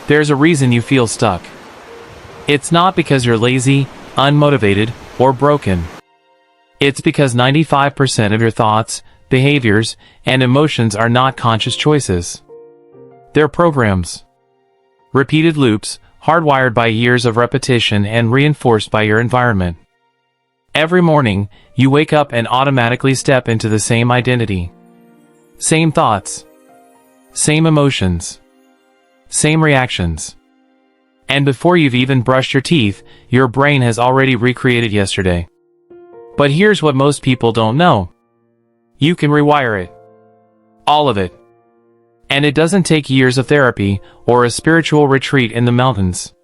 There's a reason you feel stuck. It's not because you're lazy, unmotivated, or broken. It's because 95% of your thoughts, behaviors, and emotions are not conscious choices. They're programs. Repeated loops, hardwired by years of repetition and reinforced by your environment. Every morning, you wake up and automatically step into the same identity. Same thoughts. Same emotions. Same reactions. And before you've even brushed your teeth, your brain has already recreated yesterday. But here's what most people don't know. You can rewire it. All of it. And it doesn't take years of therapy or a spiritual retreat in the mountains.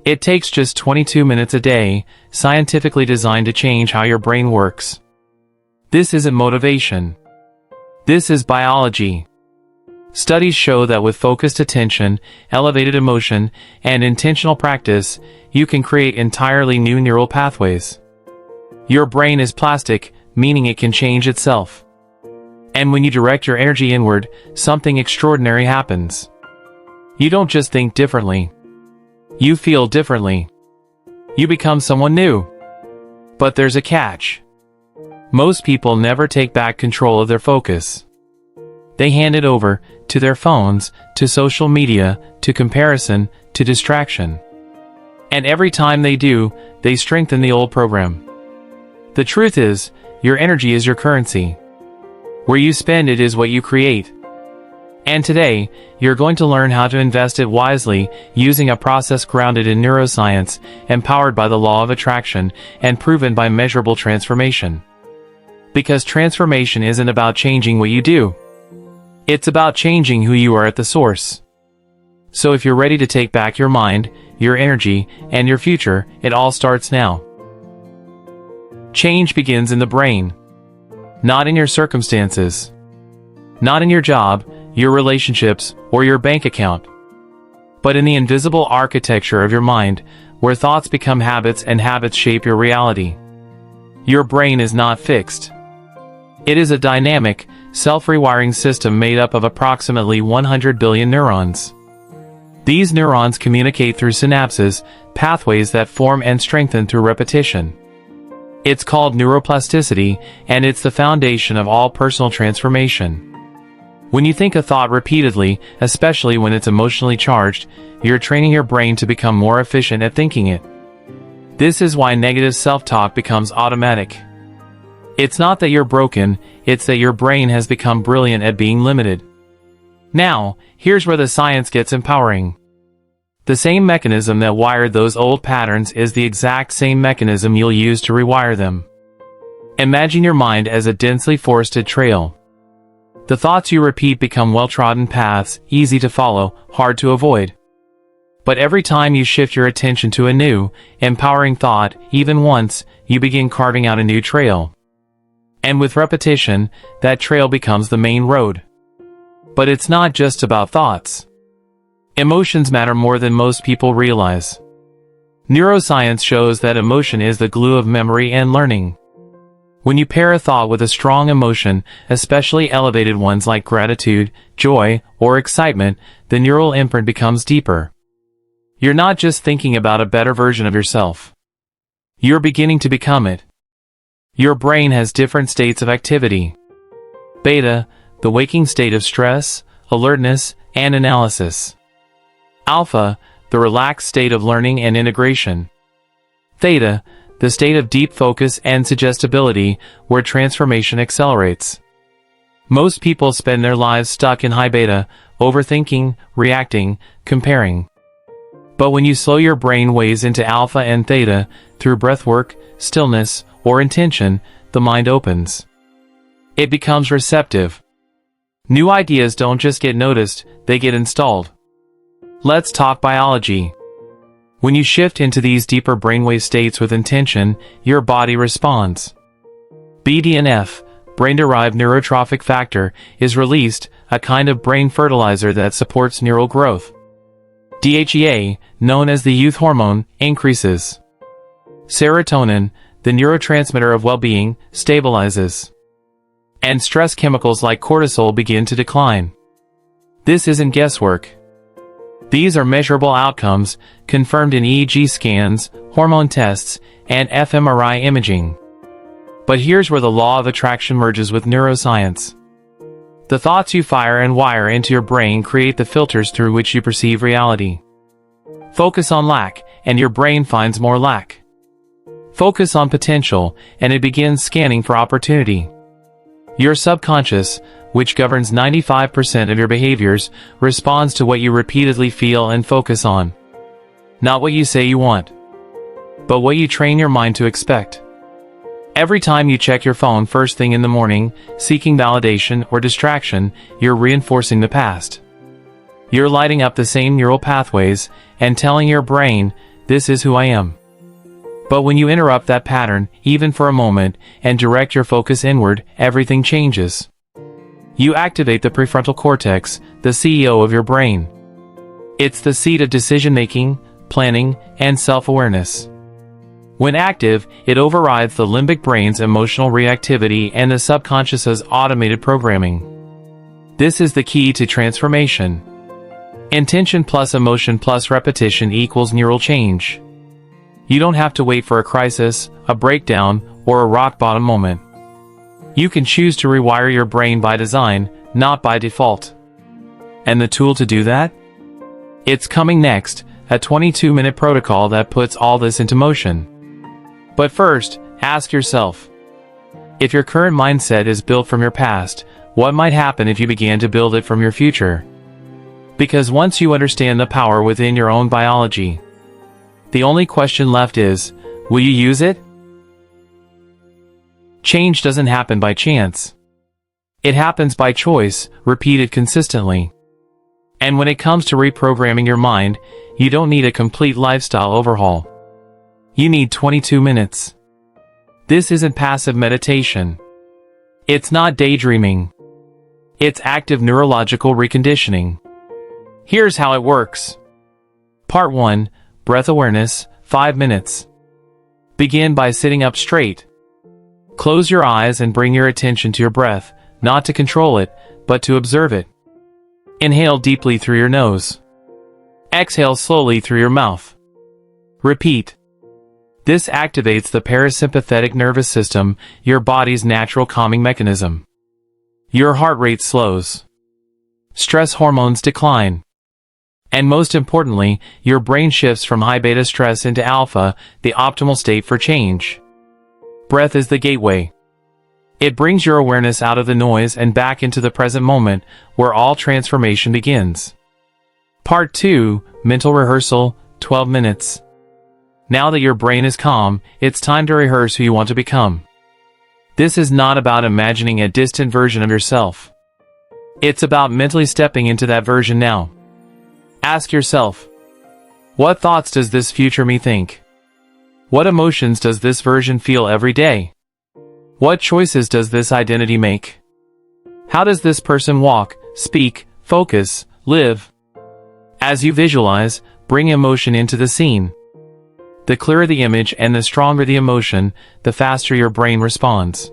It takes just 22 minutes a day, scientifically designed to change how your brain works. This isn't motivation. This is biology. Studies show that with focused attention, elevated emotion, and intentional practice, you can create entirely new neural pathways. Your brain is plastic, meaning it can change itself. And when you direct your energy inward, something extraordinary happens. You don't just think differently. You feel differently. You become someone new. But there's a catch. Most people never take back control of their focus. They hand it over to their phones, to social media, to comparison, to distraction. And every time they do, they strengthen the old program. The truth is, your energy is your currency. Where you spend it is what you create. And today, you're going to learn how to invest it wisely using a process grounded in neuroscience, empowered by the law of attraction, and proven by measurable transformation. Because transformation isn't about changing what you do. It's about changing who you are at the source. So if you're ready to take back your mind, your energy, and your future, it all starts now. Change begins in the brain. Not in your circumstances. Not in your job, your relationships, or your bank account. But in the invisible architecture of your mind, where thoughts become habits and habits shape your reality. Your brain is not fixed. It is a dynamic, self-rewiring system made up of approximately 100 billion neurons. These neurons communicate through synapses, pathways that form and strengthen through repetition. It's called neuroplasticity, and it's the foundation of all personal transformation. When you think a thought repeatedly, especially when it's emotionally charged, you're training your brain to become more efficient at thinking it. This is why negative self-talk becomes automatic. It's not that you're broken, it's that your brain has become brilliant at being limited. Now, here's where the science gets empowering. The same mechanism that wired those old patterns is the exact same mechanism you'll use to rewire them. Imagine your mind as a densely forested trail. The thoughts you repeat become well-trodden paths, easy to follow, hard to avoid. But every time you shift your attention to a new, empowering thought, even once, you begin carving out a new trail. And with repetition, that trail becomes the main road. But it's not just about thoughts. Emotions matter more than most people realize. Neuroscience shows that emotion is the glue of memory and learning. When you pair a thought with a strong emotion, especially elevated ones like gratitude, joy, or excitement, the neural imprint becomes deeper. You're not just thinking about a better version of yourself. You're beginning to become it. Your brain has different states of activity. Beta, the waking state of stress, alertness, and analysis. Alpha, the relaxed state of learning and integration. Theta, the state of deep focus and suggestibility, where transformation accelerates. Most people spend their lives stuck in high beta, overthinking, reacting, comparing. But when you slow your brain waves into alpha and theta, through breathwork, stillness, or intention, the mind opens. It becomes receptive. New ideas don't just get noticed, they get installed. Let's talk biology. When you shift into these deeper brainwave states with intention, your body responds. BDNF, brain-derived neurotrophic factor, is released, a kind of brain fertilizer that supports neural growth. DHEA, known as the youth hormone, increases. Serotonin, the neurotransmitter of well-being, stabilizes. And stress chemicals like cortisol begin to decline. This isn't guesswork. These are measurable outcomes, confirmed in EEG scans, hormone tests, and fMRI imaging. But here's where the law of attraction merges with neuroscience. The thoughts you fire and wire into your brain create the filters through which you perceive reality. Focus on lack, and your brain finds more lack. Focus on potential, and it begins scanning for opportunity. Your subconscious, which governs 95% of your behaviors, responds to what you repeatedly feel and focus on. Not what you say you want, but what you train your mind to expect. Every time you check your phone first thing in the morning, seeking validation or distraction, you're reinforcing the past. You're lighting up the same neural pathways and telling your brain, "This is who I am." But when you interrupt that pattern, even for a moment, and direct your focus inward, everything changes. You activate the prefrontal cortex, the CEO of your brain. It's the seat of decision-making, planning, and self-awareness. When active, it overrides the limbic brain's emotional reactivity and the subconscious's automated programming. This is the key to transformation. Intention plus emotion plus repetition equals neural change. You don't have to wait for a crisis, a breakdown, or a rock-bottom moment. You can choose to rewire your brain by design, not by default. And the tool to do that? It's coming next, a 22-minute protocol that puts all this into motion. But first, ask yourself, if your current mindset is built from your past, what might happen if you began to build it from your future? Because once you understand the power within your own biology, the only question left is, will you use it? Change doesn't happen by chance. It happens by choice, repeated consistently. And when it comes to reprogramming your mind, you don't need a complete lifestyle overhaul. You need 22 minutes. This isn't passive meditation. It's not daydreaming. It's active neurological reconditioning. Here's how it works. Part 1. Breath awareness, 5 minutes. Begin by sitting up straight. Close your eyes and bring your attention to your breath, not to control it, but to observe it. Inhale deeply through your nose. Exhale slowly through your mouth. Repeat. This activates the parasympathetic nervous system, your body's natural calming mechanism. Your heart rate slows. Stress hormones decline. And most importantly, your brain shifts from high beta stress into alpha, the optimal state for change. Breath is the gateway. It brings your awareness out of the noise and back into the present moment, where all transformation begins. Part 2. Mental rehearsal, 12 minutes. Now that your brain is calm, it's time to rehearse who you want to become. This is not about imagining a distant version of yourself. It's about mentally stepping into that version now. Ask yourself, what thoughts does this future me think? What emotions does this version feel every day? What choices does this identity make? How does this person walk, speak, focus, live? As you visualize, bring emotion into the scene. The clearer the image and the stronger the emotion, the faster your brain responds.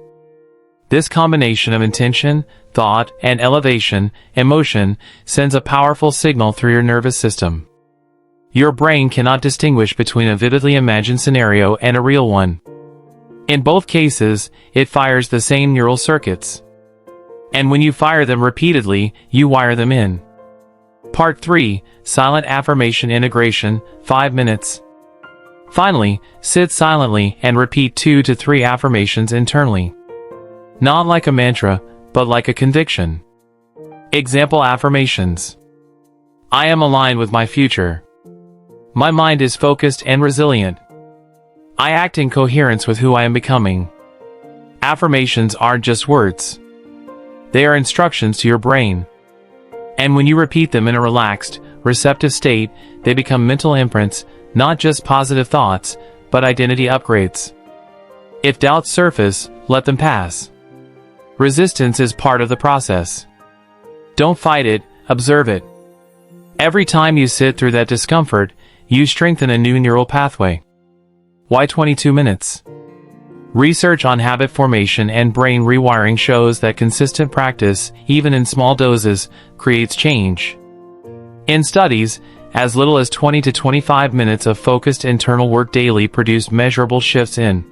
This combination of intention, thought, and elevation, emotion, sends a powerful signal through your nervous system. Your brain cannot distinguish between a vividly imagined scenario and a real one. In both cases, it fires the same neural circuits. And when you fire them repeatedly, you wire them in. Part 3. Silent affirmation integration, 5 minutes. Finally, sit silently and repeat 2 to 3 affirmations internally. Not like a mantra, but like a conviction. Example affirmations. I am aligned with my future. My mind is focused and resilient. I act in coherence with who I am becoming. Affirmations aren't just words. They are instructions to your brain. And when you repeat them in a relaxed, receptive state, they become mental imprints, not just positive thoughts, but identity upgrades. If doubts surface, let them pass. Resistance is part of the process. Don't fight it, observe it. Every time you sit through that discomfort, you strengthen a new neural pathway. Why 22 minutes? Research on habit formation and brain rewiring shows that consistent practice, even in small doses, creates change. In studies, As little as 20 to 25 minutes of focused internal work daily produced measurable shifts in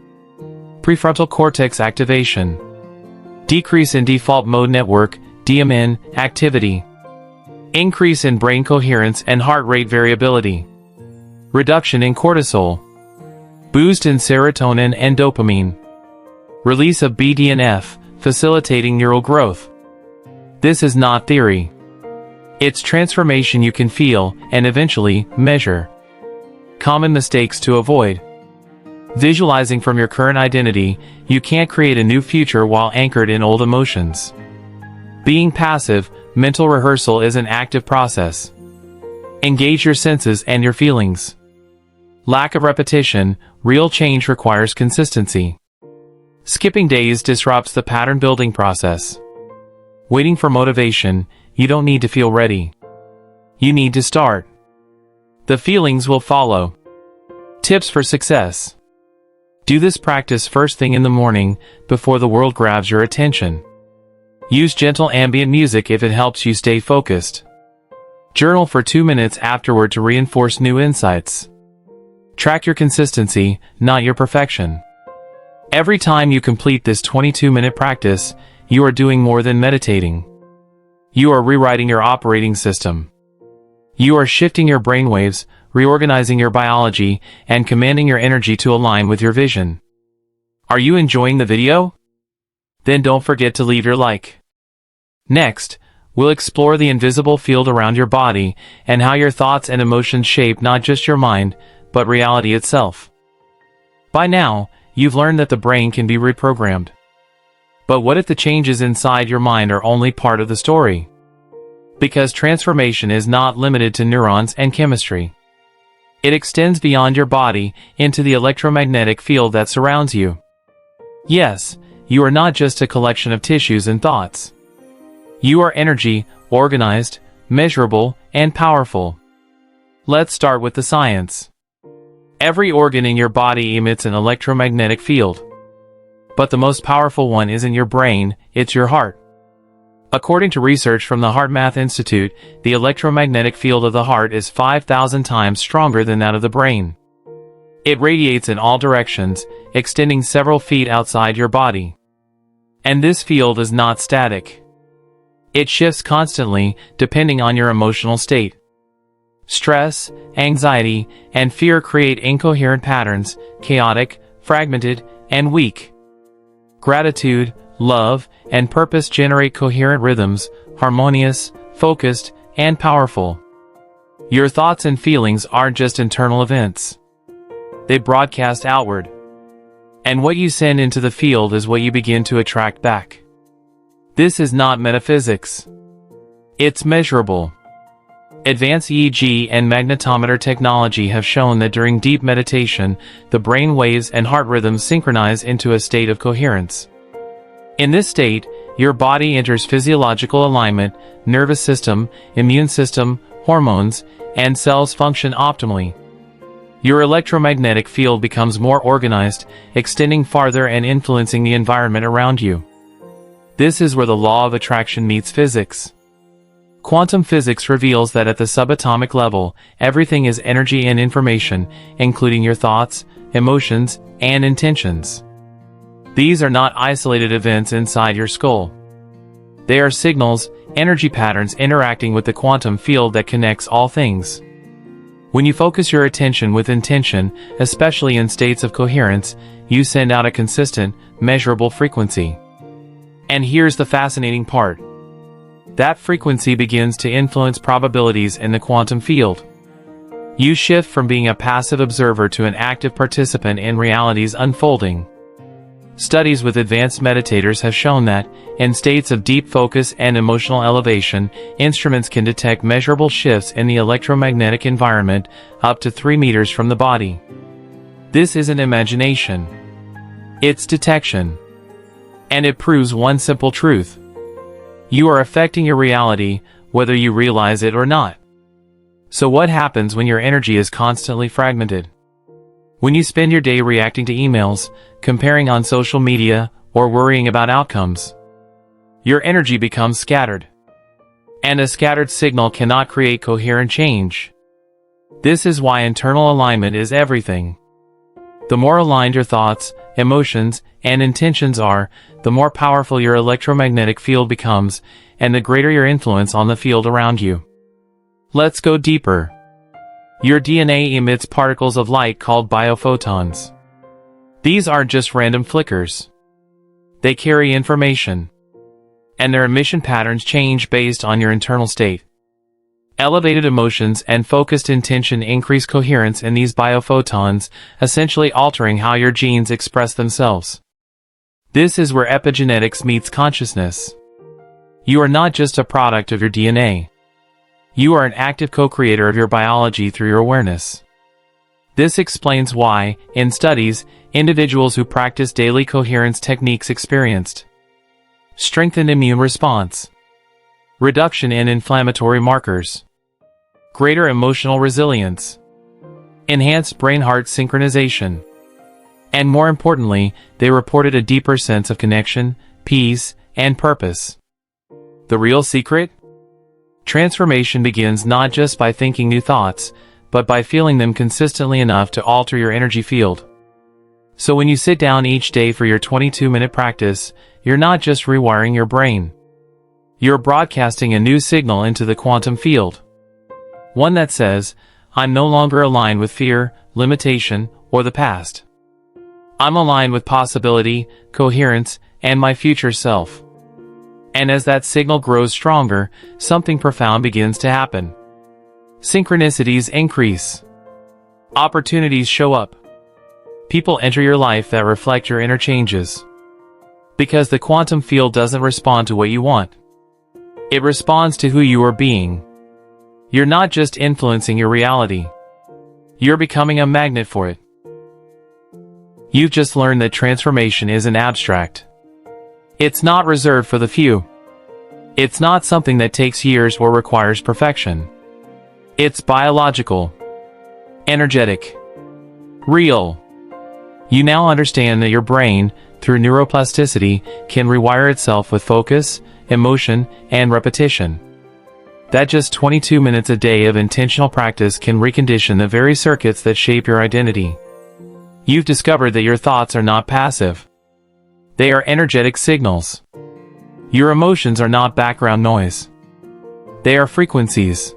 prefrontal cortex activation, decrease in default mode network (DMN) activity, increase in brain coherence and heart rate variability, reduction in cortisol, boost in serotonin and dopamine, release of BDNF, facilitating neural growth. This is not theory. It's transformation you can feel and eventually measure. Common mistakes to avoid. Visualizing from your current identity, you can't create a new future while anchored in old emotions. Being passive, mental rehearsal is an active process. Engage your senses and your feelings. Lack of repetition, real change requires consistency. Skipping days disrupts the pattern building process. Waiting for motivation, you don't need to feel ready. You need to start. The feelings will follow. Tips for success. Do this practice first thing in the morning, before the world grabs your attention. Use gentle ambient music if it helps you stay focused. Journal for 2 minutes afterward to reinforce new insights. Track your consistency, not your perfection. Every time you complete this 22-minute practice, you are doing more than meditating. You are rewriting your operating system. You are shifting your brainwaves, reorganizing your biology, and commanding your energy to align with your vision. Are you enjoying the video? Then don't forget to leave your like. Next, we'll explore the invisible field around your body and how your thoughts and emotions shape not just your mind, but reality itself. By now, you've learned that the brain can be reprogrammed. But what if the changes inside your mind are only part of the story? Because transformation is not limited to neurons and chemistry. It extends beyond your body into the electromagnetic field that surrounds you. Yes, you are not just a collection of tissues and thoughts. You are energy, organized, measurable, and powerful. Let's start with the science. Every organ in your body emits an electromagnetic field. But the most powerful one isn't your brain, it's your heart. According to research from the HeartMath Institute, the electromagnetic field of the heart is 5,000 times stronger than that of the brain. It radiates in all directions, extending several feet outside your body. And this field is not static. It shifts constantly, depending on your emotional state. Stress, anxiety, and fear create incoherent patterns, chaotic, fragmented, and weak. Gratitude, love, and purpose generate coherent rhythms, harmonious, focused, and powerful. Your thoughts and feelings aren't just internal events. They broadcast outward. And what you send into the field is what you begin to attract back. This is not metaphysics. It's measurable. Advanced EEG and magnetometer technology have shown that during deep meditation, the brain waves and heart rhythms synchronize into a state of coherence. In this state, your body enters physiological alignment, nervous system, immune system, hormones, and cells function optimally. Your electromagnetic field becomes more organized, extending farther and influencing the environment around you. This is where the law of attraction meets physics. Quantum physics reveals that at the subatomic level, everything is energy and information, including your thoughts, emotions, and intentions. These are not isolated events inside your skull. They are signals, energy patterns interacting with the quantum field that connects all things. When you focus your attention with intention, especially in states of coherence, you send out a consistent, measurable frequency. And here's the fascinating part. That frequency begins to influence probabilities in the quantum field. You shift from being a passive observer to an active participant in reality's unfolding. Studies with advanced meditators have shown that, in states of deep focus and emotional elevation, instruments can detect measurable shifts in the electromagnetic environment up to 3 meters from the body. This isn't imagination. It's detection. And it proves one simple truth. You are affecting your reality, whether you realize it or not. So what happens when your energy is constantly fragmented? When you spend your day reacting to emails, comparing on social media, or worrying about outcomes, your energy becomes scattered. And a scattered signal cannot create coherent change. This is why internal alignment is everything. The more aligned your thoughts, emotions, and intentions are, the more powerful your electromagnetic field becomes, and the greater your influence on the field around you. Let's go deeper. Your DNA emits particles of light called biophotons. These aren't just random flickers. They carry information, and their emission patterns change based on your internal state. Elevated emotions and focused intention increase coherence in these biophotons, essentially altering how your genes express themselves. This is where epigenetics meets consciousness. You are not just a product of your DNA. You are an active co-creator of your biology through your awareness. This explains why, in studies, individuals who practice daily coherence techniques experienced strengthened immune response, reduction in inflammatory markers, greater emotional resilience, enhanced brain-heart synchronization, and more importantly, they reported a deeper sense of connection, peace, and purpose. The real secret? Transformation begins not just by thinking new thoughts, but by feeling them consistently enough to alter your energy field. So when you sit down each day for your 22-minute practice, you're not just rewiring your brain. You're broadcasting a new signal into the quantum field. One that says, I'm no longer aligned with fear, limitation, or the past. I'm aligned with possibility, coherence, and my future self. And as that signal grows stronger, something profound begins to happen. Synchronicities increase. Opportunities show up. People enter your life that reflect your inner changes. Because the quantum field doesn't respond to what you want. It responds to who you are being. You're not just influencing your reality. You're becoming a magnet for it. You've just learned that transformation isn't abstract. It's not reserved for the few. It's not something that takes years or requires perfection. It's biological, energetic, real. You now understand that your brain, through neuroplasticity, can rewire itself with focus, emotion, and repetition. That just 22 minutes a day of intentional practice can recondition the very circuits that shape your identity. You've discovered that your thoughts are not passive. They are energetic signals. Your emotions are not background noise. They are frequencies.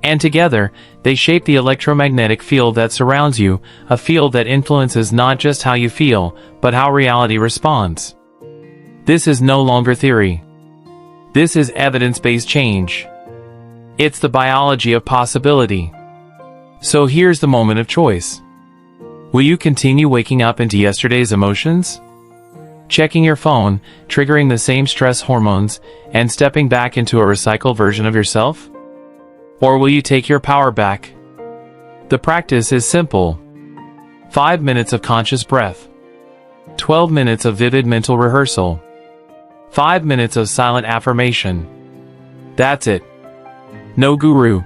And together, they shape the electromagnetic field that surrounds you, a field that influences not just how you feel, but how reality responds. This is no longer theory. This is evidence-based change. It's the biology of possibility. So here's the moment of choice. Will you continue waking up into yesterday's emotions? Checking your phone, triggering the same stress hormones, and stepping back into a recycled version of yourself? Or will you take your power back? The practice is simple. 5 minutes of conscious breath. 12 minutes of vivid mental rehearsal. 5 minutes of silent affirmation. That's it. No guru.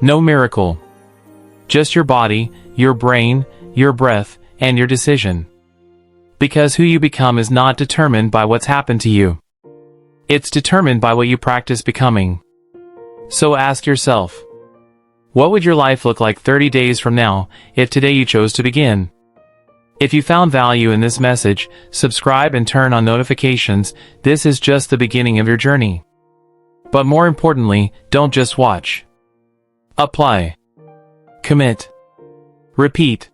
No miracle. Just your body, your brain, your breath, and your decision. Because who you become is not determined by what's happened to you. It's determined by what you practice becoming. So ask yourself, what would your life look like 30 days from now, if today you chose to begin? If you found value in this message, subscribe and turn on notifications. This is just the beginning of your journey. But more importantly, don't just watch. Apply. Commit. Repeat.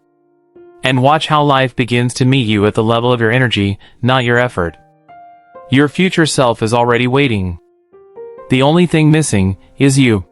And watch how life begins to meet you at the level of your energy, not your effort. Your future self is already waiting. The only thing missing is you.